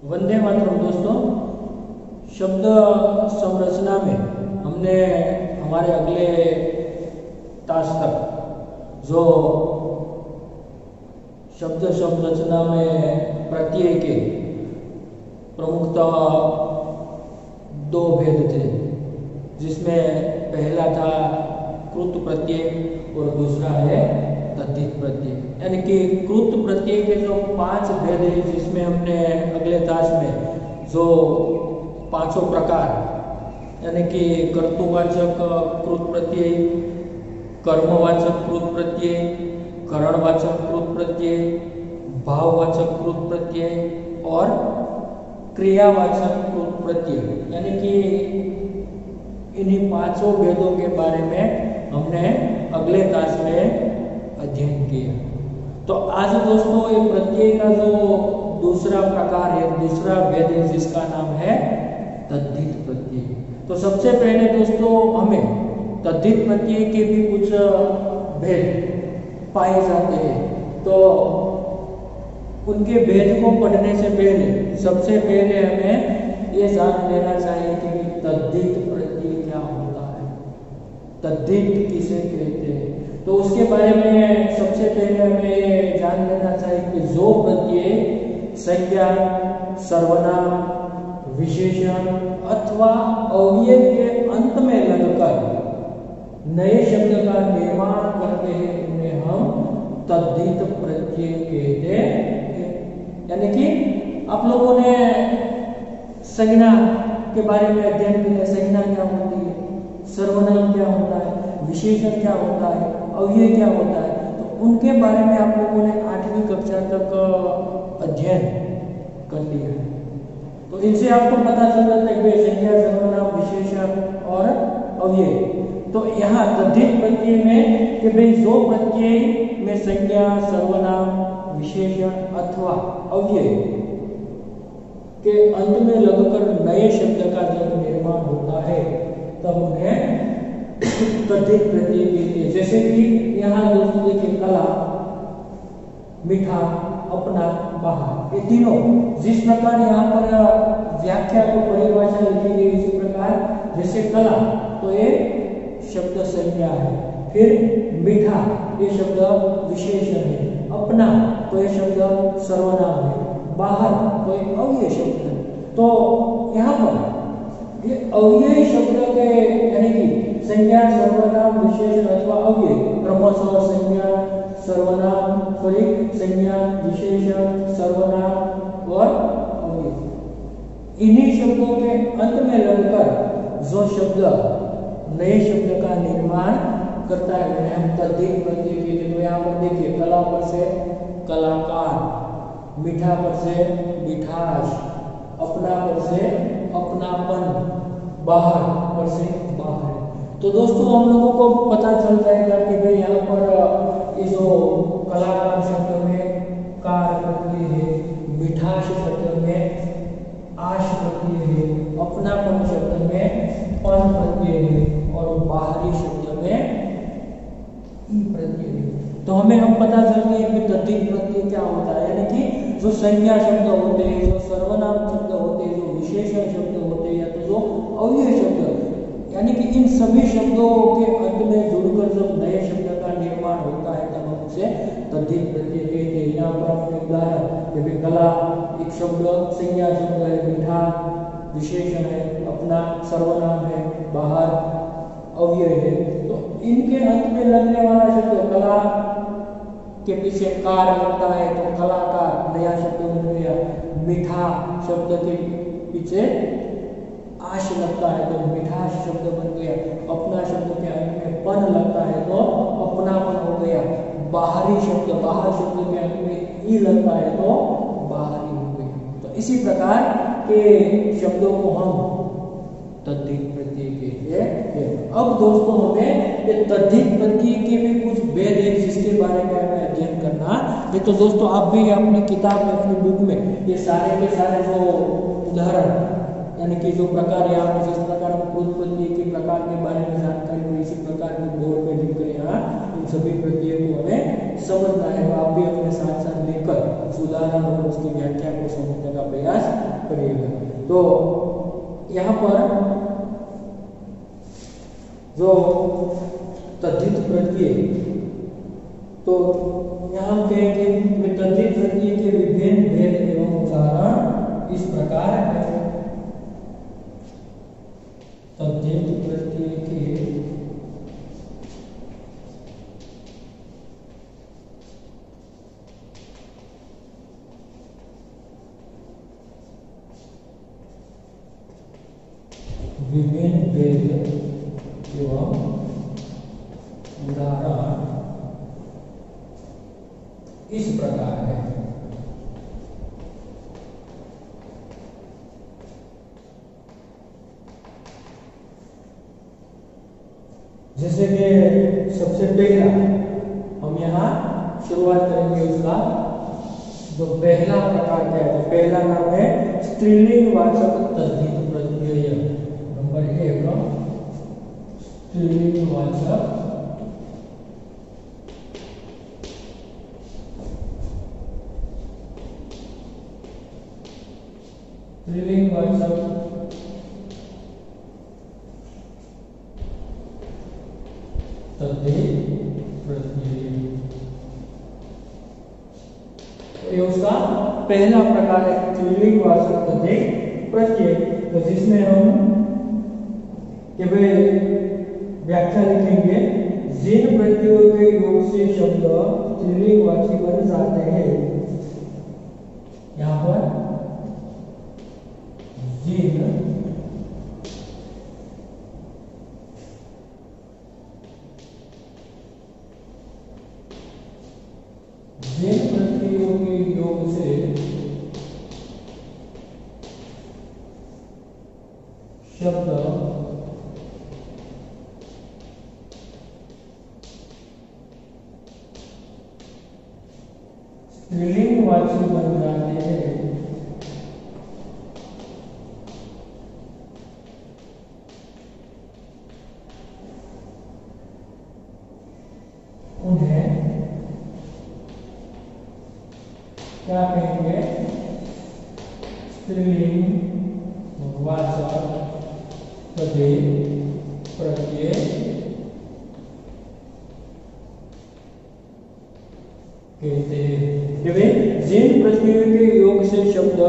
वंदे मातरम दोस्तों। शब्द संरचना में हमने हमारे अगले टास्क तक जो शब्द संरचना में प्रत्यय के प्रमुखतः दो भेद थे, जिसमें पहला था कृत प्रत्यय और दूसरा है तद्धित प्रत्यय। यानी कि कृत प्रत्यय के जो 5 भेद है, जिसमें हमने अगले टास्क में जो 5 प्रकार यानी कि कर्तुवाचक कृत प्रत्यय, कर्मवाचक कृत प्रत्यय, करणवाचक कृत प्रत्यय, भाववाचक कृत प्रत्यय और क्रियावाचक कृत प्रत्यय, यानी कि इन्हीं 5 भेदों के बारे में हमने अगले टास्क में अध्ययन किया। तो आज दोस्तों ये प्रत्यय का जो दूसरा प्रकार है, दूसरा भेद है, जिसका नाम है तद्धित प्रत्यय। तो सबसे पहले दोस्तों हमें तद्धित प्रत्यय के भी कुछ भेद पाए जाते हैं। तो उनके भेद को पढ़ने से पहले सबसे पहले हमें ये जान लेना चाहिए कि तद्धित प्रत्यय क्या होता है, तद्धित किसे कहते हैं। तो उसके बारे में सबसे पहले हमें जान लेना चाहिए कि जो प्रत्यय संज्ञा, सर्वनाम, विशेषण अथवा अव्यय के अंत में लगकर नए शब्द का निर्माण करते हैं, उन्हें हम तद्धित प्रत्यय कहते हैं। यानी कि आप लोगों ने संज्ञा के बारे में अध्ययन किया। संज्ञा क्या होती है, सर्वनाम क्या होता है, विशेषण क्या होता है, अव्यय क्या होता है, तो उनके बारे में आप लोगों ने 8वीं कक्षा तक अध्ययन कर लिया है। तो इनसे आपको पता चल जाता है कि संज्ञा, सर्वनाम, विशेषण और अव्यय। तो यहाँ तद्धित प्रत्यय में कि भाई जो प्रत्यय में संज्ञा, सर्वनाम, विशेषण अथवा अव्यय के अंत में लगकर नए शब्द का जब निर्माण होता है, तब उन्हें तद्धित प्रत्यय कहते हैं। जैसे कि यहाँ दोस्तों देखिए, कला, मीठा, अपना, बाहर, ये तीनों जिस प्रकार यहाँ पर व्याख्या को परिभाषा लिखी गई, इसी प्रकार जैसे कला तो ये शब्द संज्ञा है, फिर मीठा ये शब्द विशेषण है, अपना तो ये शब्द सर्वनाम है, बाहर तो ये अव्यय शब्द है। तो यहाँ पर ये अव्यय शब्द के यानी कि संज्ञा, सर्वनाम, विशेषण अथवा अव्यय क्रमशः संज्ञा, सर्वनाम, संज्ञा, विशेषण, सर्वनाम और अव्यय, इन्हीं शब्दों के अंत में लगकर जो शब्द नए शब्द का निर्माण करता है, उन्हें हम तद्धित प्रत्यय कहते हैं। तो यहाँ पर देखिए, कला पर से कलाकार, मीठा पर से मिठास, अपना पर से अपनापन, बाहर पर से बाहर। तो दोस्तों हम लोगों को पता चल जाएगा कि भाई यहाँ पर इस जो कलाकार शब्द में कार प्रत्यय है, मिठास शब्द में आश प्रत्यय है, अपनापन शब्द में पन प्रत्यय है और बाहरी शब्द में ई प्रत्यय है। तो हमें हम पता चल गया कि तद्धित प्रत्यय क्या होता है। यानी कि जो संज्ञा शब्द होते हैं, जो सर्वनाम शब्द होते हैं, जो विशेषण शब्द होते हैं, या तो जो अव्यय शब्द, यानी कि इन सभी शब्दों के अंत में जुड़कर जब नए शब्द का निर्माण होता है, तब हम उसे तद्धित प्रत्यय कहते हैं। यहाँ पर हमने उदाहरण, जैसे कला एक शब्द संज्ञा शब्द है, मीठा विशेषण है, अपना सर्वनाम है, बाहर अव्यय है। तो इनके अंत में लगने वाला शब्द कला के पीछे कार लगता है तो कलाकार नया शब्द बन गया, मीठा शब्द के पीछे आश लगता है तो मिठास शब्द बन गया, अपना शब्द के अंत में पन लगता है तो अपनापन हो गया, बाहरी शब्द, बाहर शब्द के अंत में ई लगता है तो बाहरी हो गया। तो इसी प्रकार के शब्दों को हम तद्धित प्रत्यय कहते हैं। अब दोस्तों हमें ये तद्धित प्रत्यय के भी कुछ भेद है, जिसके बारे में हमें अध्ययन करना है। तो दोस्तों आप भी अपनी किताब में, अपनी बुक में ये सारे के सारे जो उदाहरण यानी कि जो प्रकार यहाँ पर जिस प्रकार कृत प्रत्यय के प्रकार के बारे में जानकारी हुई, इसी प्रकार के बोर्ड में लिख कर यहाँ इन सभी प्रत्यय को हमें समझना है। आप भी अपने साथ साथ लेकर उसकी उदाहरण और उसकी व्याख्या को समझने का प्रयास करिएगा। तो यहाँ पर जो तद्धित प्रत्यय, तो यहाँ हम कहेंगे तद्धित प्रत्यय के विभिन्न भेद एवं उदाहरण इस प्रकार है। तद्धित प्रत्यय के विभिन्न भेद एवं उदाहरण इस प्रकार है। जैसे कि सबसे पहला हम यहाँ शुरुआत करेंगे, उसका जो पहला प्रकार क्या है, तो पहला नाम है स्त्रीलिंग वाचक तद्धित प्रत्यय। नंबर 1 स्त्रीलिंग वाचक स्त्रीलिंग वाचक तद्धित प्रत्यय, ये उसका पहला प्रकार है स्त्रीलिंग वाचक तद्धित प्रत्यय। तो जिसमें हम व्याख्या लिखेंगे, जिन प्रत्ययों के योग से शब्द स्त्रीलिंग वाची बन जाते हैं। यहाँ पर जिन प्रत्ययों के योग से शब्द स्त्रीलिंग वाची बन जाते हैं, उन्हें क्या कहेंगे, स्त्रीलिंग वाचक तद्धित प्रत्यय कहते हैं। जिन प्रत्ययों के योग से शब्द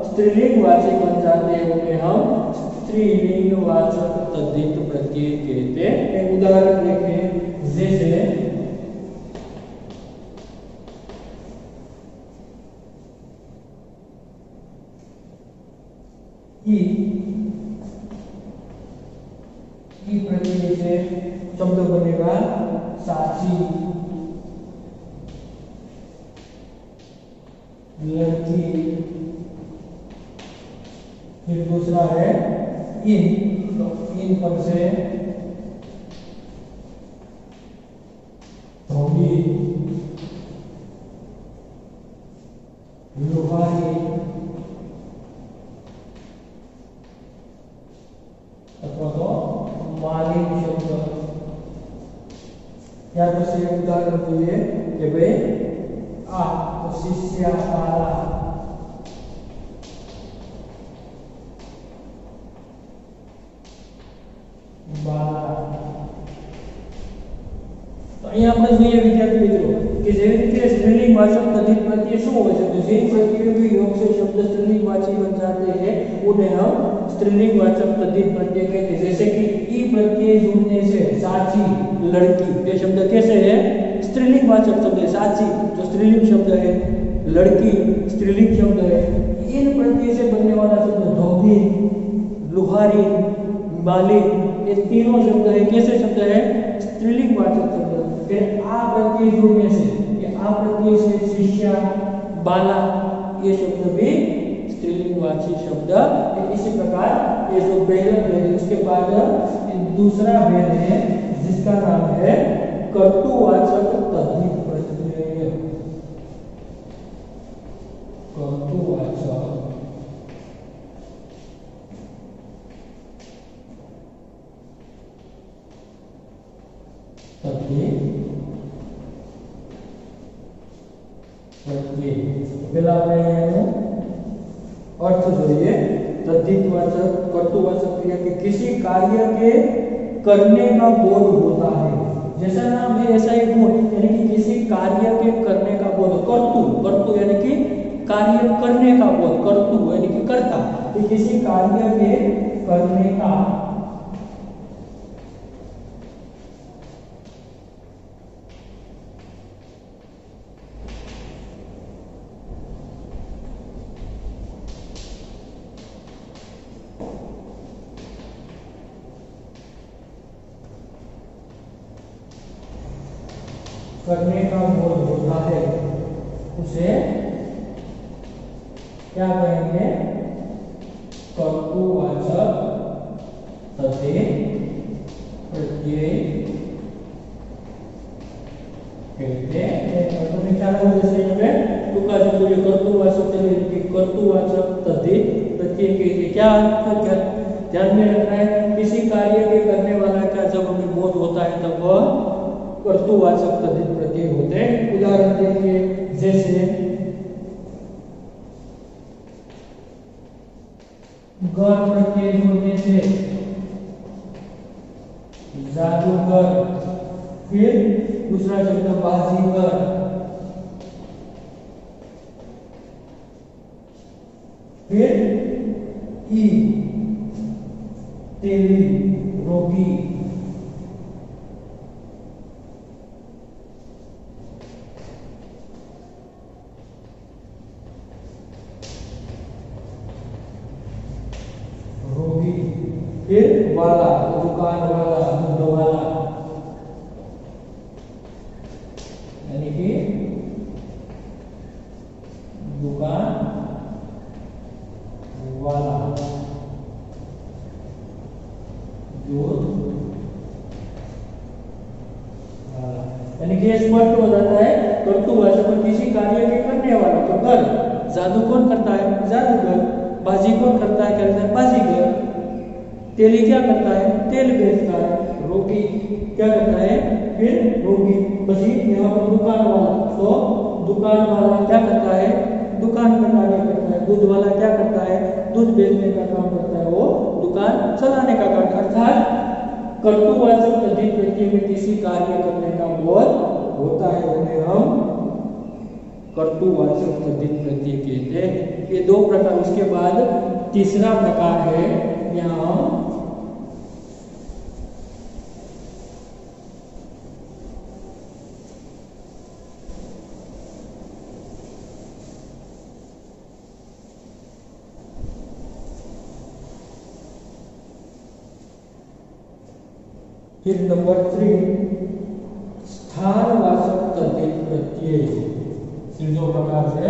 स्त्रीलिंग वाचक बन जाते हैं, उन्हें हम स्त्रीलिंग वाचक तद्धित प्रत्यय कहते हैं। एक उदाहरण देखें, जैसे ई प्रत्यय से शब्द बनेगा साची, लड़की। फिर दूसरा है इन, तो इन पर से धोबी, लोहारी अथवा तो मालिक शब्द। या तो से उदाहरण दिए कि भाई आ तो शिष्य बाला, तो અહીંયા આપણે જોઈએ વિદ્યાર્થી મિત્રો કે જેવી રીતે સ્ત્રીલિંગ વાચક તદ્ધિત પ્રત્યય શું હોય છે, તો जिन प्रत्ययों के योग से शब्द स्त्रीलिंग वाची बन जाते हैं, उन्हें हम स्त्रीलिंग वाचक तद्धित प्रत्यय कहते हैं। जैसे कि ई प्रत्यय जुड़ने से साची, लड़की, ये शब्द कैसे है, स्त्रीलिंग वाचक शब्द है। साची जो स्त्रीलिंग शब्द है, लड़की स्त्रीलिंग शब्द है। इन प्रत्यय से बनने वाला शब्द धोबी, लुहारी, मालिक, ये तीनों शब्द है कैसे शब्द है, स्त्रीलिंग वाचक शब्द। फिर आ प्रत्यय जुड़ने से, ये आ प्रत्यय से शिष्या, बाला, ये शब्द भी स्त्रीलिंग वाची शब्द। इसी प्रकार ये जो पहला भेद है, उसके बाद दूसरा भेद है जिसका नाम है कर्तुवाचक तद्धित प्रत्यय। कर्तुवाचक तद्धित प्रत्यय। પેલા આપણે એનો अर्थ જોઈએ तद्धितवाचक कर्तृवाचक क्रिया के किसी कार्य के करने का बोध होता है। जैसा नाम है ऐसा ही गुण, यानी कि किसी कार्य के करने का बोध। कर्तु यानी कि कार्य करने का बोध, कर्तु यानी कि कर्ता, कि किसी कार्य के करने का करने का बोध होता है, उसे क्या कहेंगे? कर्तृवाचक तद्धित प्रत्यय कहते हैं। तुम्हें क्या लगा जैसे यहाँ पे टूका जो ये कर्तृवाचक तद्धित प्रत्यय कहते क्या ध्यान में रखना है? किसी कार्य के करने वाला का जब हमें बोध होता है तब वह कर्तृवाचक तद्धित प्रत्यय होते हैं। उदाहरण देखिए, जैसे गर प्रत्यय होने से जादूगर, फिर दूसरा शब्द बाजीगर, फिर ई तेली रोगी, फिर वाला दुकान वाला, दूध वाला, यानी कि दुकान वाला, दूध वाला, यानी कि स्पष्ट हो जाता है कर्तृवाचक पर किसी कार्य के करने वाला। तो कर, जादू कौन करता है? जादूगर। बाजी कौन करता है? कहते हैं बाजीगर। तेली क्या करता है? तेल बेचता है। रोगी क्या करता है? फिर रोगी। बसी यहाँ पर दुकान वाला, तो दुकान वाला क्या करता है? दुकान का कार्य करता है। दूध वाला क्या करता है? दूध बेचने का काम करता है, वो दुकान चलाने का काम। अर्थात कर्तृवाचक तद्धित प्रत्यय में किसी कार्य करने का बोध होता है, उन्हें हम कर्तृवाचक तद्धित प्रत्यय कहते हैं। ये दो प्रकार। उसके बाद तीसरा प्रकार है, यहाँ फिर नंबर 3 स्थानवाचक तद्धित प्रत्यय। तीनों प्रकार से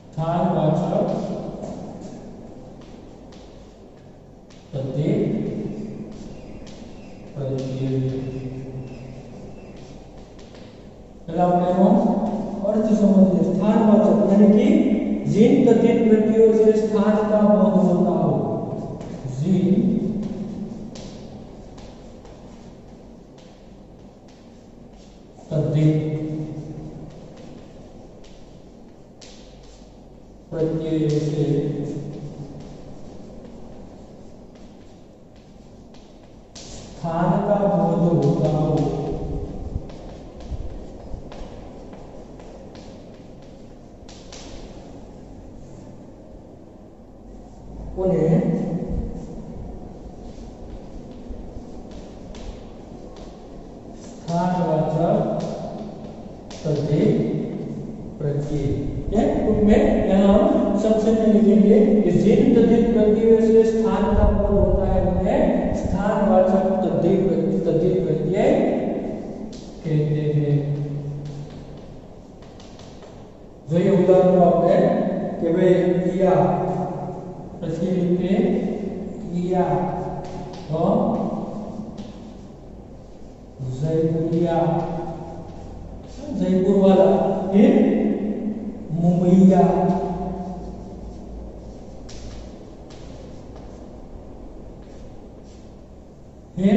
स्थानवाचक तद्धित प्रत्यय। अर्थ समझिए। स्थानवाचक यानी कि जिन तद्धित प्रत्ययों से स्थान का बोध होता हो, जिन तद्धित प्रत्यय से स्थान का बोध होता हो, उन्हें स्थानवाचक तद्धित प्रत्यय। उनमें यहाँ हम सबसे लिखेंगे कि जिन तद्धित प्रत्ययों से स्थान का बोध होता है उन्हें स्थानवाचक तद्धित प्रत्यय कहते हैं। जो ये उदाहरण आपने कि भाई किया, પછી लिखे किया, तो जयपुरिया, जयपुर वाला, फिर मुंबईया, फिर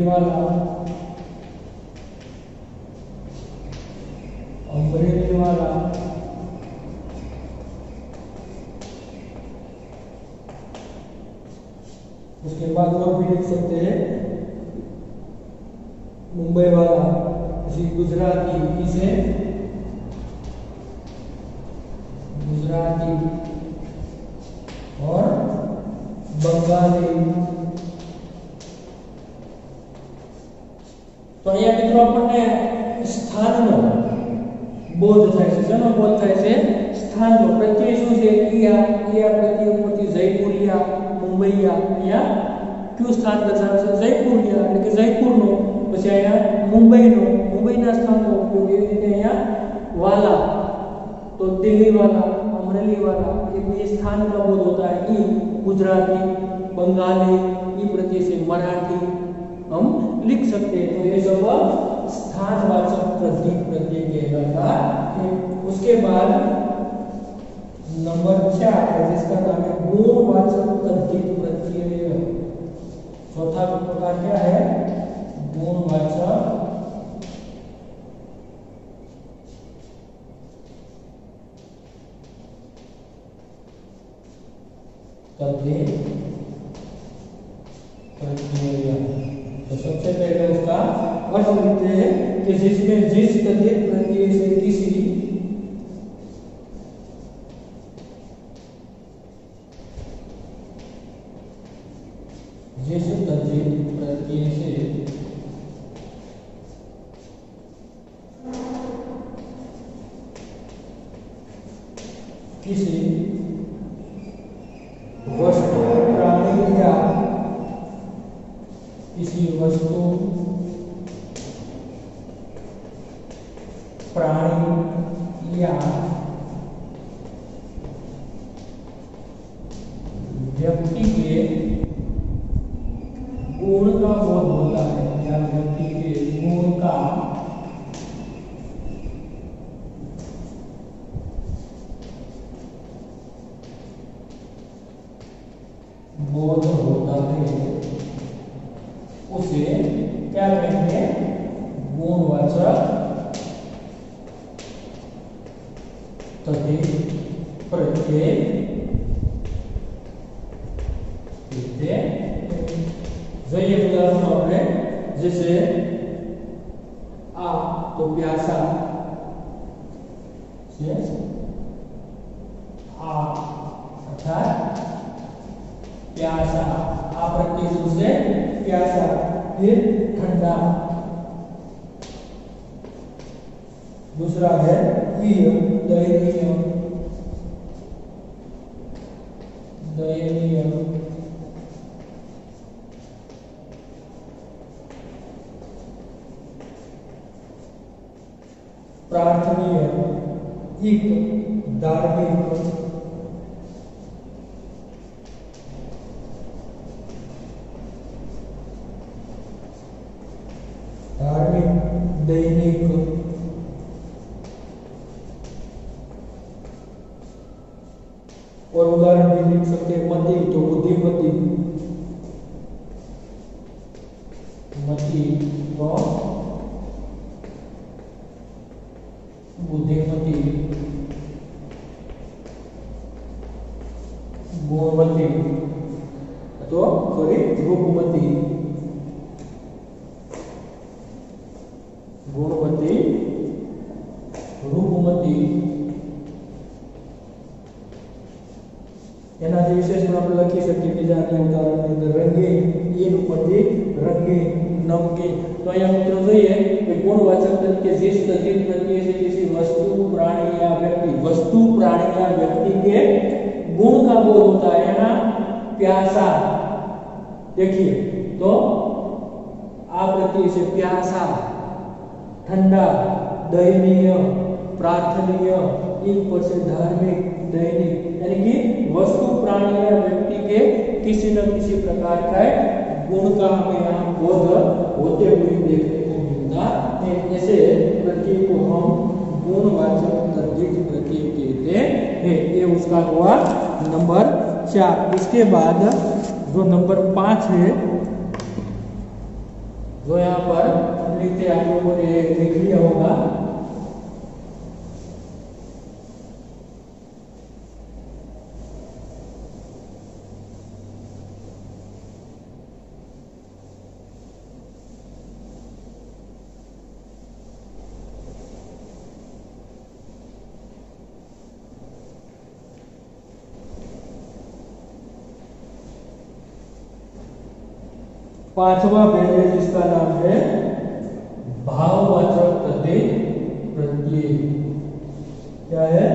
वाला, अम्ब्रेली वाला, उसके बाद और भी लिख सकते हैं मुंबई वाला, इसी गुजराती, इसे गुजराती और बंगाली। तो अहींया मित्रों आपने स्थाननो बोध थाय छे, जेनो बोध थाय छे स्थाननो। प्रत्यय शुं छे? ईया, ईया प्रत्यय उपरथी जयपुरिया, मुंबईया, अहींया क्यू स्थान दर्शावे छे? जयपुरिया, એટલે કે જયપુરનો, પછી અહીયા મુંબઈનો, મુંબઈના સ્થાનનો ઉપયોગ એવી રીતે અહીયા वाला, तो दिल्ली वाला, अमरेली वाला, ये भी स्थान का बोध होता है। ई गुजराती, बंगाली, ई प्रत्यय से मराठी हम लिख सकते हैं। तो ये सब स्थानवाचक प्रत्यय कहलाता है। उसके बाद नंबर 4 है जिसका नाम है गुणवाचक तद्धित प्रत्यय। चौथा प्रकार क्या है? गुणवाचक तद्धित प्रत्यय। तो सबसे पहले उसका अर्थ लिखते हैं कि जिसमें जिस तद्धित प्रत्यय से किसी जिस तद्धित प्रत्यय से किसी वस्तु, प्राणी या किसी वस्तु, प्राणी या व्यक्ति के गुण का बोध होता है, या व्यक्ति के गुण का बोध होता है, उसे क्या कहेंगे? गुणवाचक तद्धित प्रत्यय कहते हैं। जैसे उदाहरण आपने जैसे आ तो प्यासा, आ अर्थात प्यासा, आ प्रत्यय से प्यासा। फिर ठंडा, दूसरा है दयनीय, दयनीय, प्रार्थनीय, एक धार्मिक, धार्मिक, दैनिक, और उदाहरण भी लिख सकते हैं मति, तो बुद्धिमती, मति तो बुद्धिमती, गुणवती तो सॉरी रूपमती, गुणवती, रूपमती। એના જે વિશેષણ આપણે લખી શકીએ બીજા અન્ય ઉદાહરણની અંદર રંગીન, ઈન ઉપરથી રંગીન, નમકીન। તો અહીંયા મિત્રો જોઈએ કે ગુણવાચક તરીકે जिस तद्धित प्रत्यय से किसी वस्तु, प्राणी या व्यक्ति, वस्तु, प्राणी या व्यक्ति के गुण का बोध होता है। यहाँ प्यासा, देखिए तो आ प्रत्यय से प्यासा, ठंडा, दयनीय, प्रार्थनीय, इन पर से धार्मिक, दैनिक, यानी कि वस्तु, प्राणी या व्यक्ति के किसी न किसी प्रकार का गुण का हमें यहाँ बोध होते हुए देखने को मिलता है। ऐसे प्रत्यय को हम गुणवाचक तद्धित प्रत्यय कहते हैं। ये उसका हुआ नंबर 4। इसके बाद जो नंबर 5 है जो यहाँ पर लिखते आप लोगों ने लिख लिया होगा। पांचवा भेद है जिसका नाम है भाववाचक तद्धित प्रत्यय। क्या है?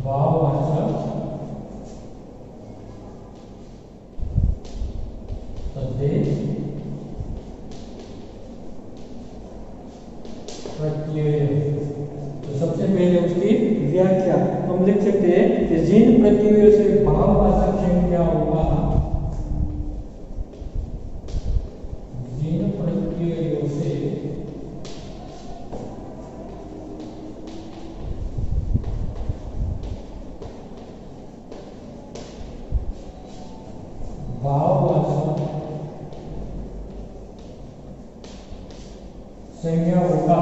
भाववाचक तद्धित प्रत्यय। तो सबसे पहले उसकी व्याख्या हम लिख सकते हैं कि जिन प्रत्ययों से भाववाचक संज्ञा होगा, जिन प्रत्ययों से भाववाचक संज्ञा होगा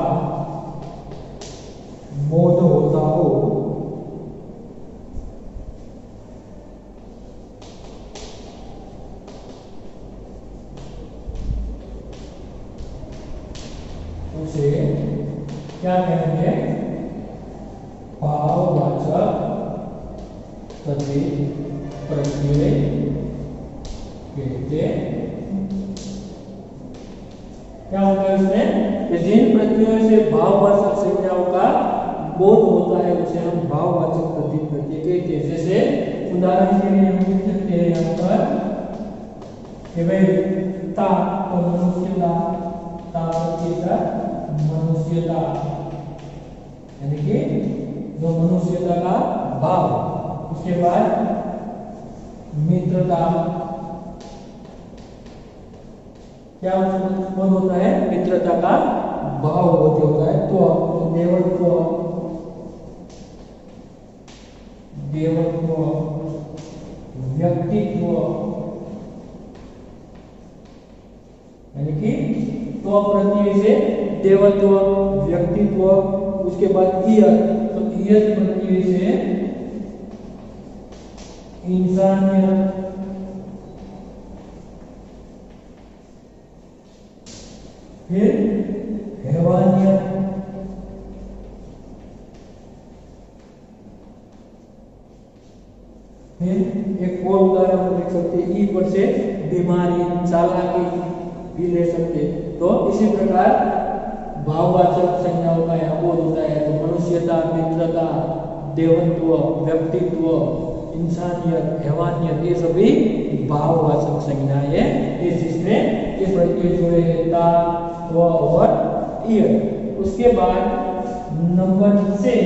बोध होता हो, उसे क्या कहेंगे? भाववाचक तद्धित प्रत्यय कहते हैं। क्या होता है इसमें कि जिन प्रत्ययों से भाववाचक संज्ञाओं का बोध होता है उसे हम भाववाचक तद्धित प्रत्यय कहते हैं। जैसे उदाहरण के लिए हम लिख सकते हैं यहाँ पर कि भाई ता तो मनुष्यता, ता प्रत्यय मनुष्यता, यानी कि जो मनुष्यता का भाव। उसके बाद मित्रता, क्या बोध होता है? मित्रता का भाव बोध होता है। तो देवत्व, देवत्व, व्यक्तित्व, यानी कि तो प्रत्यय से देवत्व, व्यक्तित्व। उसके बाद ईयत, तो ईयत प्रत्यय से इंसानियत, फिर हैवानियत, फिर एक और उदाहरण हम लिख सकते हैं, ई पर से बीमारी, चालाकी भी ले सकते। तो इसी प्रकार भाववाचक संज्ञाओं का यहाँ बोध होता है। तो मनुष्यता, मित्रता, देवत्व, व्यक्तित्व, इंसानियत, हैवानियत, ये सभी भाववाचक संज्ञाएं हैं जिसमें ये प्रत्यय जुड़े हैं ता, व और ईयत। उसके बाद नंबर 6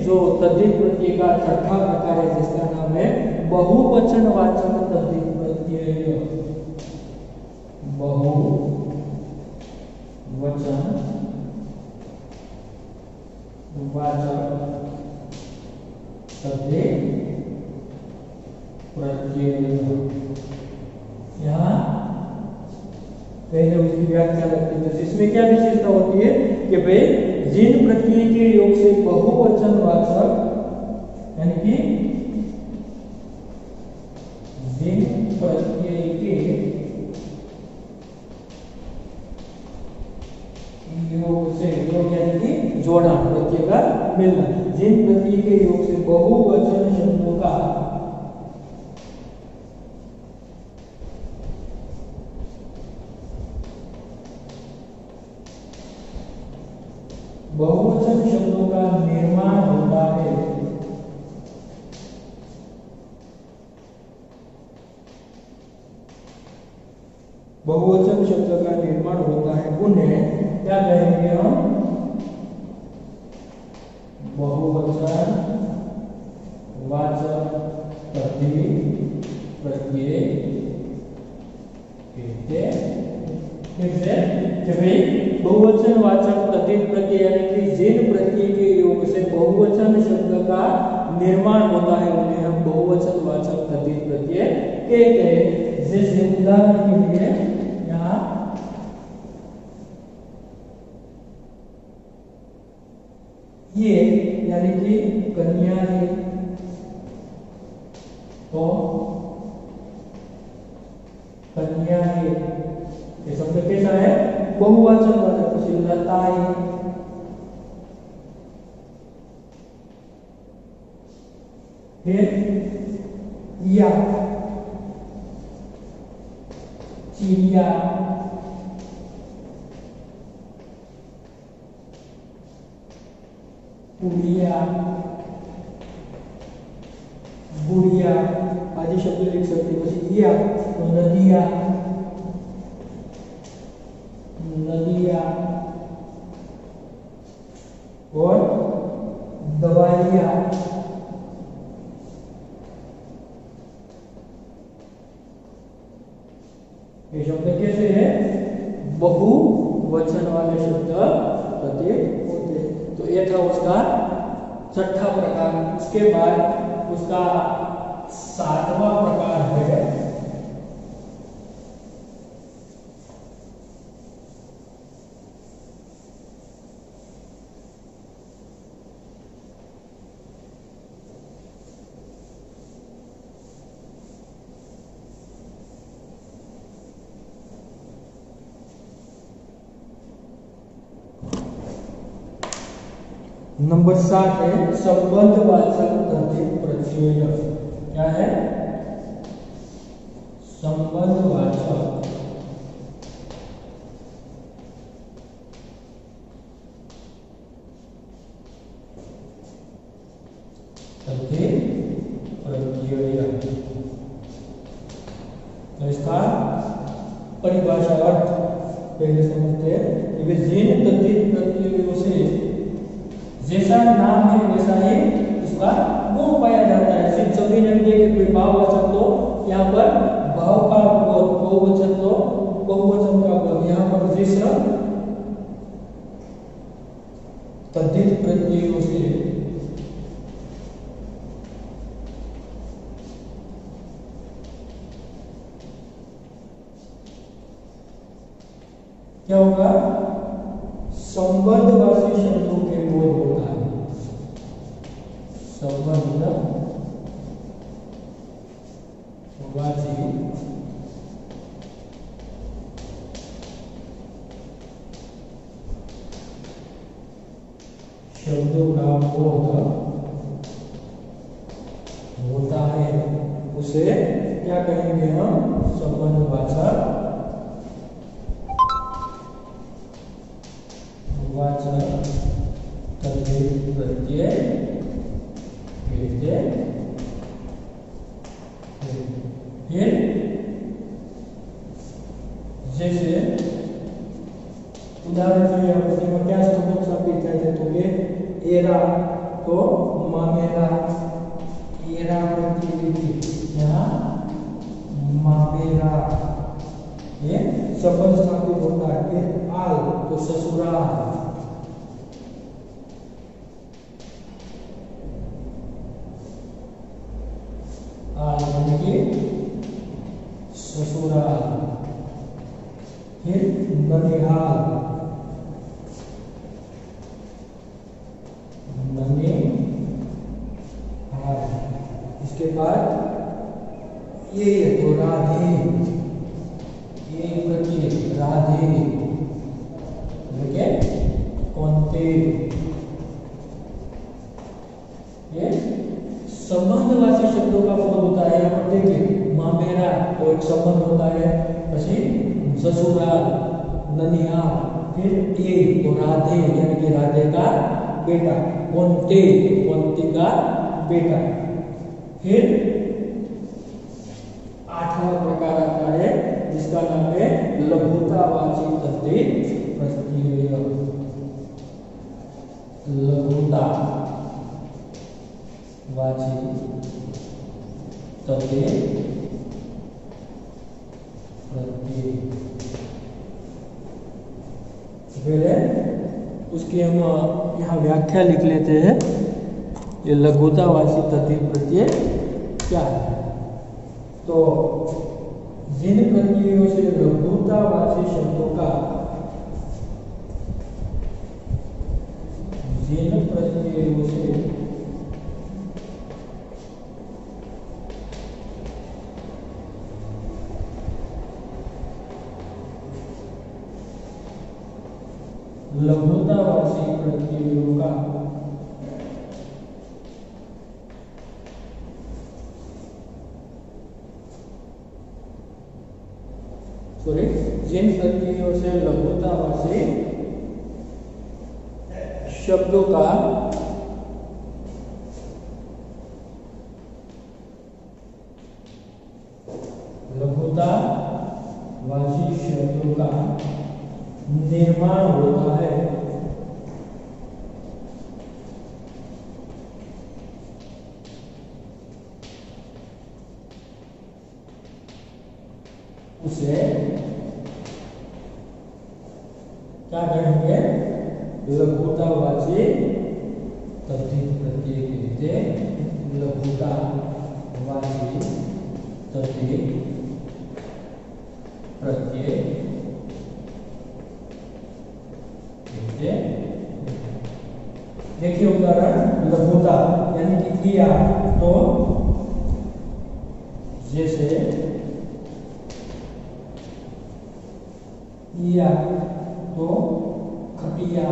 जो तद्धित प्रत्यय का छठा प्रकार है जिसका नाम है बहुवचनवाचक तद्धित प्रत्यय। बहुवचन वाचक तद्धित प्रत्यय। यहाँ पहले उसकी व्याख्या लगती है। इसमें क्या विशेषता होती है कि भाई जिन प्रत्यय के योग से बहुवचनवाचक, यानी कि जिन प्रत्यय के योग से, योग यानी कि जोड़ा, प्रत्यय का मिलना, जिन प्रत्यय के योग से बहुवचन शब्दों का बहुवचन शब्दों का निर्माण होता है, बहुवचन शब्द का निर्माण होता है, उन्हें क्या कहेंगे हम? बहुवचन वाचक तद्धित प्रत्यय कहते हैं। फिर से कि भाई बहुवचनवाचक तद्धित प्रत्यय यानी कि जिन प्रत्यय के योग से बहुवचन शब्द का निर्माण होता है उन्हें हम बहुवचनवाचक तद्धित प्रत्यय कहते हैं। जैसे उदाहरण के लिए यहाँ ये यानी कि कन्या है तो कन्या है, ये शब्द कैसा है? बहुवचनवाचक। तो लता है, फिर या चिड़िया, पुड़िया, गुड़िया आदि शब्द लिख सकते हो। या तो नदिया, नदिया और दवाइया, ये शब्द कैसे है? बहुवचन वाले शब्द प्रत्येक होते हैं। तो ये था उसका छठा प्रकार। उसके बाद उसका सातवां प्रकार है नंबर 7 है संबंधवाचक तद्धित प्रत्यय। क्या है? संबंधवाचक तद्धित प्रत्यय। तो इसका परिभाषा अर्थ पहले समझते हैं कि जिन तद्धित प्रत्ययों से जैसा नाम है वैसा ही उसका गुण पाया जाता है। सिर्फ सभी ने देखे कोई भाववाचक तो यहाँ पर भाव का बहुवचन तो बहुवचन का यहाँ पर जैसा तद्धित प्रत्ययों से क्या होगा? संबंधवाची शब्दों के बोध होता है। संबंधवाची शब्दों का बोध होता है, उसे क्या कहेंगे हम? संबंधवाचक तद्धित प्रत्यय कहते हैं। फिर जैसे उदाहरण के लिए हम क्या शब्द स्थापित करते तो ये एरा तो मामेरा, एरा प्रतिनिधि यहाँ मामेरा, ये संबंध स्थापित होता है। फिर आल तो ससुराल, ससुराल। फिर ननिहाल, ननिहाल। इसके बाद ये तो राधे, ये बच्चे राधे, कौनते। ये संबंधवाची शब्दों का बोध होता है। यहाँ पर देखिए मामेरा तो एक संबंध होता है, પછી ससुराल, ननिहाल, फिर ये तो राधे यानी कि राधे का बेटा, कौनते कौनती का बेटा। फिर 8वां प्रकार आता है जिसका नाम है लघुतावाची तद्धित प्रत्यय। लघुतावाची तद्धित प्रत्यय। पहले उसकी हम यहाँ व्याख्या लिख लेते हैं। ये लघुतावाची तद्धित प्रत्यय क्या है? तो जिन प्रत्ययों से लघुतावाची शब्दों का जिन प्रत्ययों से लघुतावाची प्रत्ययों का जिन प्रत्ययों से लघुतावाची शब्दों का लघुतावाची शब्दों का निर्माण होता है उसे क्या कहेंगे? लघुतावाची तद्धित प्रत्यय कहते हैं। लघुतावाची तद्धित प्रत्यय कहते। देखिए उदाहरण, लघुता यानी कि किया, तो जैसे किया तो खटिया,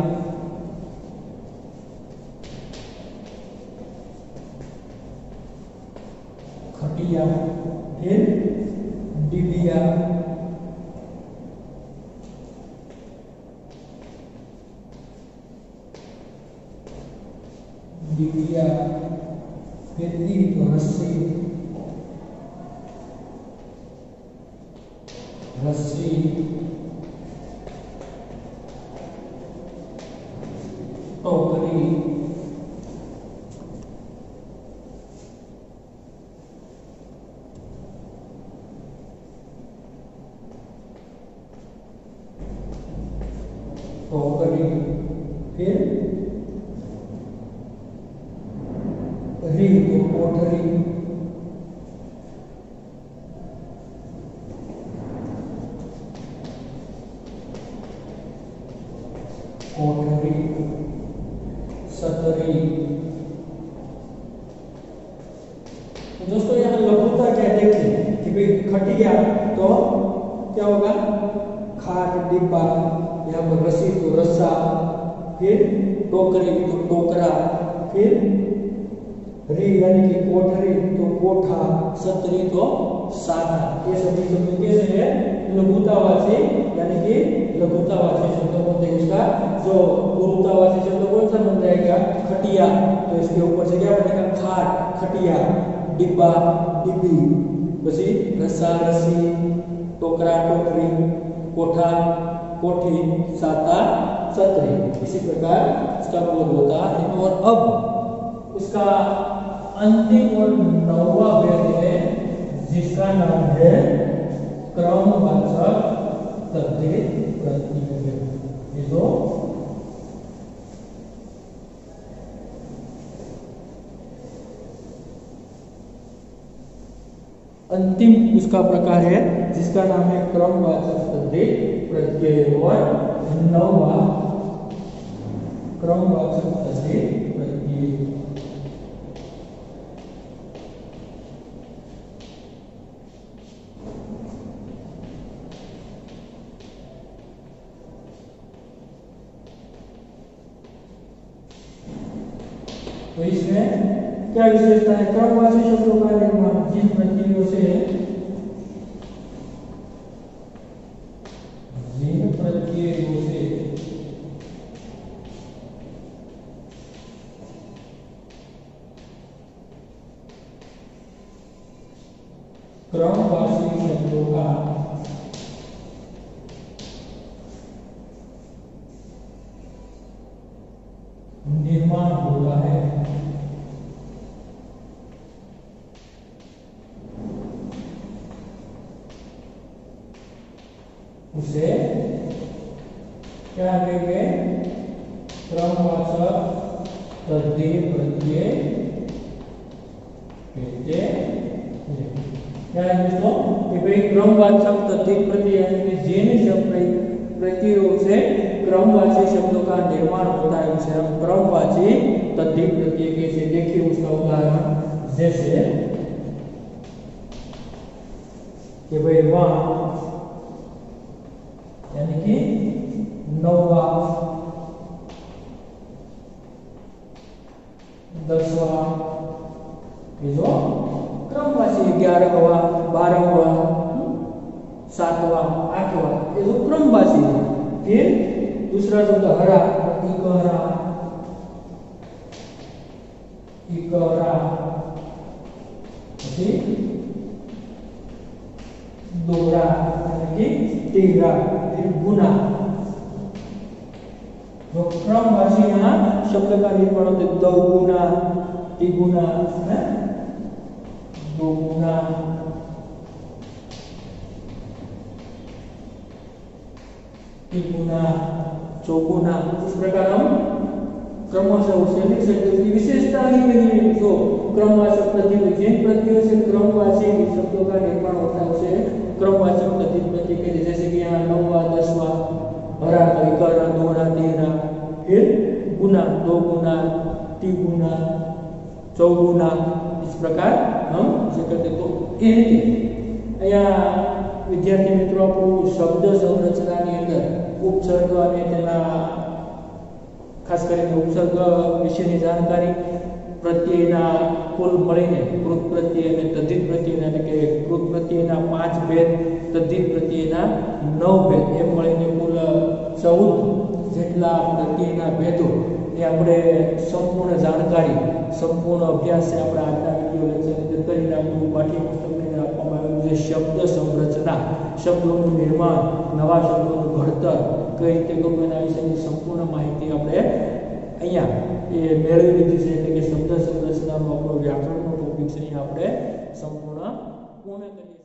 खटिया, फिर डिबिया, डिबिया, फिर दी तो रस्सी, रस्सी, टोकरी, टोकरी, फिर री तो कोठरी, कोठरी, सतरी। तो दोस्तों यहाँ लघुता क्या देखिए कि भाई खटिया तो क्या होगा? खाट, डिब्बा, यहाँ पर रस्सी तो रस्सा, फिर टोकरी तो टोकरा, फिर री यानी कि कोठरी तो कोठा, सतरी तो साता। ये सभी शब्द कैसे है? लघुतावाची यानी कि लघुतावाची शब्द बोलते हैं। इसका जो गुरुतावाची शब्द कौन सा बन जाएगा? खटिया, तो इसके ऊपर से क्या बनेगा? खाट, खटिया, डिब्बा, डिब्बी, પછી रस्सा, रस्सी, टोकरा, टोकरी, कोठा, कोठी, साता, सतरी। इसी प्रकार इसका बोध होता है। और अब उसका अंतिम और 9वां भेद है जिसका नाम है क्रमवाचक तद्धित प्रत्यय। ये तो अंतिम उसका प्रकार है जिसका नाम है क्रमवाचक तद्धित प्रत्यय। और 9वां क्रमवाचक तद्धित प्रत्यय। तो इसमें क्या विशेषता है? क्रमवाची शब्दों का निर्माण जिन प्रत्ययों से क्रमवाची शब्दों का निर्माण होता है उसे क्या कहेंगे? क्रमवाचक तद्धि प्रत्यय कहते हैं। ध्यान दोस्तों कि भाई क्रमवाचक तद्धि प्रत्यय यानी कि जिन शब्द प्रत्ययों से क्रमवाची शब्दों का निर्माण होता है उसे हम क्रमवाची तद्धि प्रत्यय कैसे, देखिए उसका उदाहरण। जैसे कि भाई वहां यानी कि 9वां 10वां ये जो क्रमवाची 11वां 12वां 7वां 8वां ये जो क्रमवाची है। फिर दूसरा शब्द हरा, इकहरा इकहरा, दोहरा यानी कि तीहरा, फिर गुना। जो क्रमवाची ना शब्द का निर्माण होते दौगुना, तिगुना, दोगुना, तिगुना, चौगुना, इस प्रकार हम क्रमशः उसे लिख सकते हैं। उसकी विशेषता ही नहीं है। जो क्रमवाचक प्रत्यय जिन प्रत्ययों से क्रमवाची शब्दों का निर्माण होता है उसे क्रमवाचक प्रत्यय कहते हैं। जैसे कि यहाँ 9वां 10वां, हरा, इकहरा, दोहरा, तीहरा, फिर गुना, दो गुना, तिगुना, चौगुना, इस प्रकार हम इसे कहते। तो अहींया विद्यार्थी मित्रों આપણું શબ્દ સંરચનાની અંદર ઉપસર્ગ અને તેના ખાસ કરીને ઉપસર્ગ વિશેની જાણકારી, પ્રત્યયના કુલ મળીને કૃત પ્રત્યય અને તદ્ધિત પ્રત્યયના એટલે કે કૃત પ્રત્યયના 5 ભેદ, તદ્ધિત પ્રત્યયના 9 ભેદ એમ મળીને કુલ 14 જેટલા પ્રત્યયના ભેદો એ આપણે સંપૂર્ણ જાણકારી, સંપૂર્ણ અભ્યાસ છે આપણે આજના વિડિયો લેક્ચરની અંદર કરીને આપણું પાઠ્યપુસ્તકની અંદર આપવામાં આવેલું છે શબ્દ સંરચના, શબ્દોનું નિર્માણ, નવા શબ્દોનું ઘડતર કઈ રીતે કરવું એના વિશેની સંપૂર્ણ માહિતી આપણે અહીંયા એ મેળવી લીધી છે। એટલે કે શબ્દ સંરચનાનો આપણો વ્યાકરણનો ટોપિક છે અહીંયા આપણે સંપૂર્ણ પૂર્ણ કરીએ।